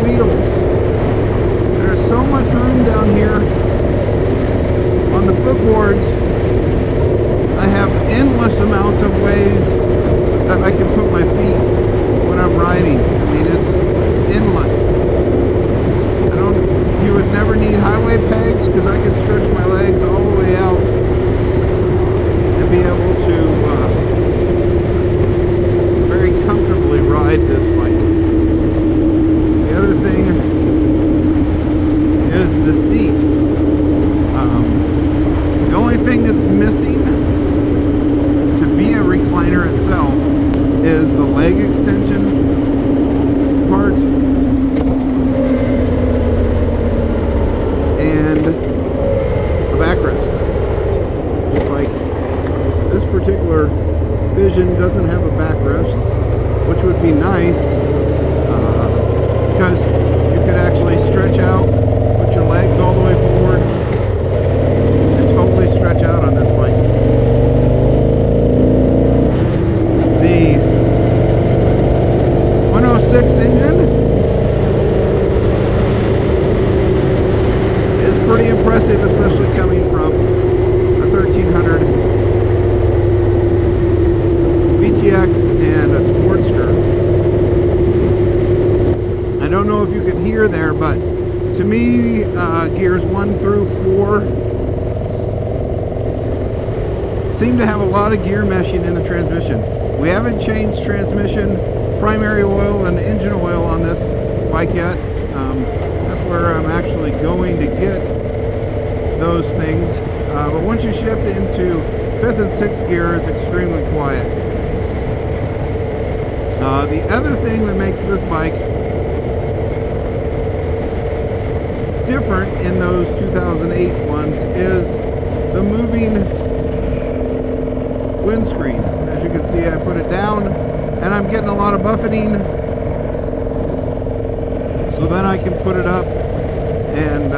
wheels. There's so much room down here on the footboards. I have endless amounts of ways that I can put my feet when I'm riding. I mean, it's endless. You would never need highway pegs because I can stretch my legs all the way out and be able to very comfortably ride this bike. The other thing is the seat. The only thing that's missing to be a recliner itself is the leg extension part and the backrest. Just like this particular Vision doesn't have a backrest, which would be nice because you could actually stretch out, put your legs all the way forward, and totally stretch out on this bike. The 106 engine is pretty impressive, especially coming from a 1300 VTX and a Sportster. I don't know if you could hear there, but to me, gears 1 through 4 seem to have a lot of gear meshing in the transmission. We haven't changed transmission, primary oil, and engine oil on this bike yet. That's where I'm actually going to get those things. But once you shift into 5th and 6th gear, it's extremely quiet. The other thing that makes this bike different in those 2008 ones is the moving windscreen. As you can see, I put it down and I'm getting a lot of buffeting, so then I can put it up and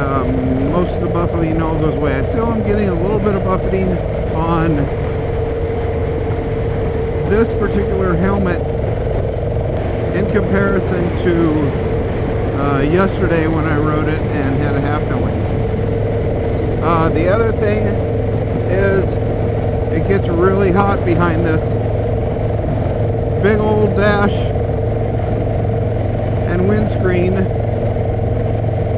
most of the buffeting all goes away. I still am getting a little bit of buffeting on this particular helmet in comparison to yesterday when I rode it and had a half helmet. The other thing is it gets really hot behind this big old dash and windscreen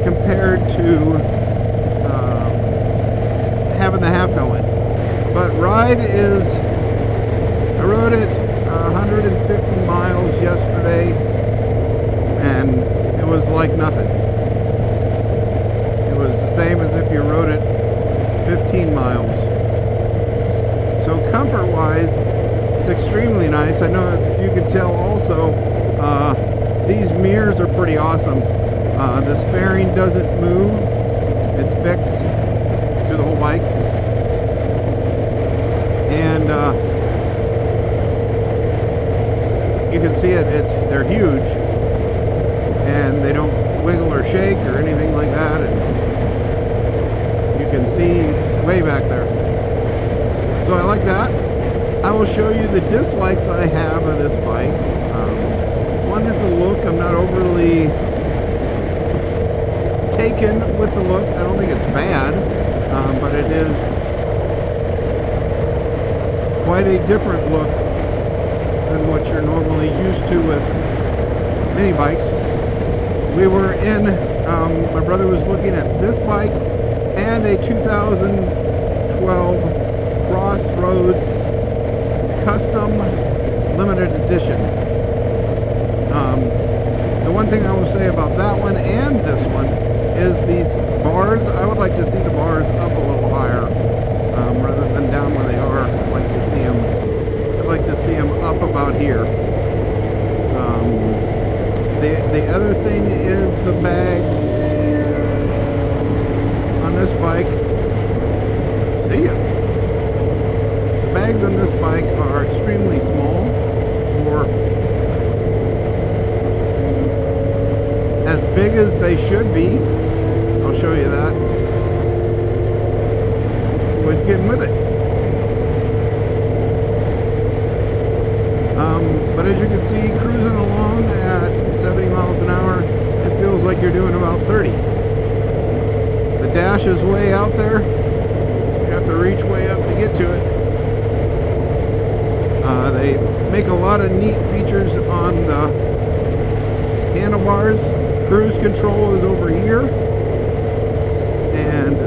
compared to having the half helmet. But ride is, I rode it 150 miles yesterday and it was like nothing. It was the same as if you rode it 15 miles. So comfort wise, it's extremely nice. I know if you could tell also, these mirrors are pretty awesome. This fairing doesn't move, it's fixed to the whole bike. And you can see it, they're huge and they don't wiggle or shake or anything like that, and you can see way back there. So I like that. I will show you the dislikes I have of this bike. One is the look. I'm not overly taken with the look. I don't think it's bad, but it is quite a different look than what you're normally used to with mini bikes. We were in, my brother was looking at this bike and a 2012 Crossroads Custom Limited Edition. The one thing I will say about that one and this one is these bars. I would like to see the bars up a little higher rather than down where they are. I'd like to see them up about here. The other thing is the bags on this bike. See ya. The bags on this bike are extremely small, or as big as they should be. I'll show you that. Always getting with it. But as you can see, cruising along at 70 miles an hour, it feels like you're doing about 30. The dash is way out there. You have to reach way up to get to it. They make a lot of neat features on the handlebars. Cruise control is over here, and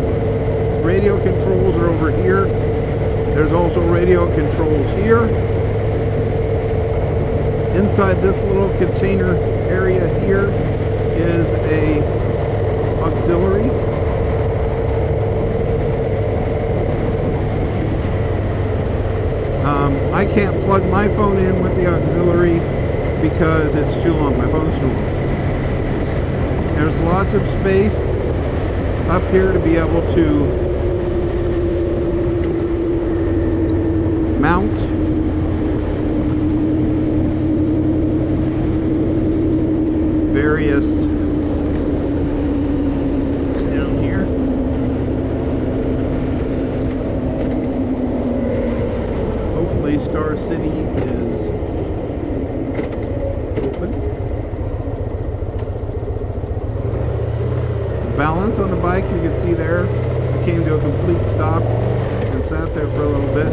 radio controls are over here. There's also radio controls here. Inside this little container area here is a auxiliary. I can't plug my phone in with the auxiliary because it's too long. My phone's too long. There's lots of space up here to be able to mount various down here. Hopefully Star City is open. Balance on the bike, you can see there. I came to a complete stop and sat there for a little bit.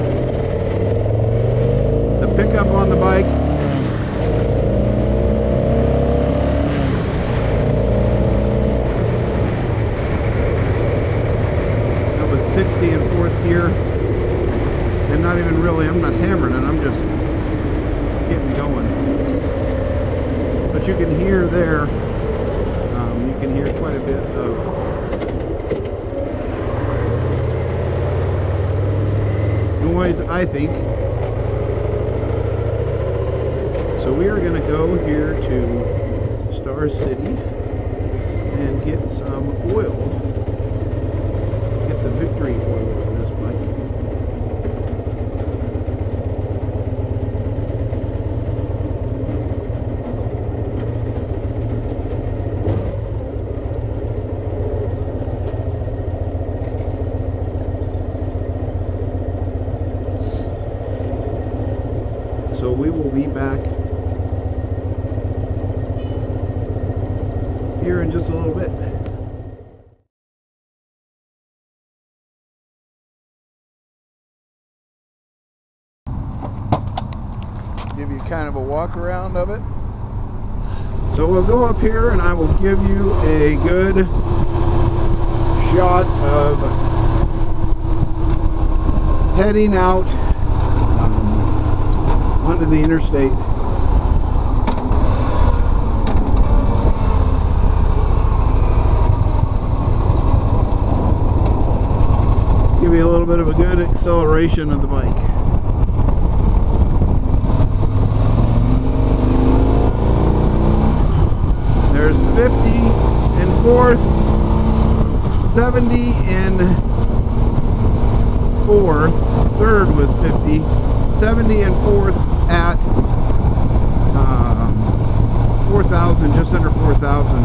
The pickup on the bike, that was 60 in 4th gear, and not even really, I'm not hammering it, I'm just getting going. But you can hear there, you can hear quite a bit of noise, I think. So we are going to go here to Star City and get some oil. Get the Victory oil for this bike. So we will be back here in just a little bit. Give you kind of a walk around of it. So we'll go up here and I will give you a good shot of heading out onto the interstate. Give you a little bit of a good acceleration of the bike. There's 50 in 4th, 70 in 4th, 3rd was 50, 70 in 4th at 4,000, just under 4,000.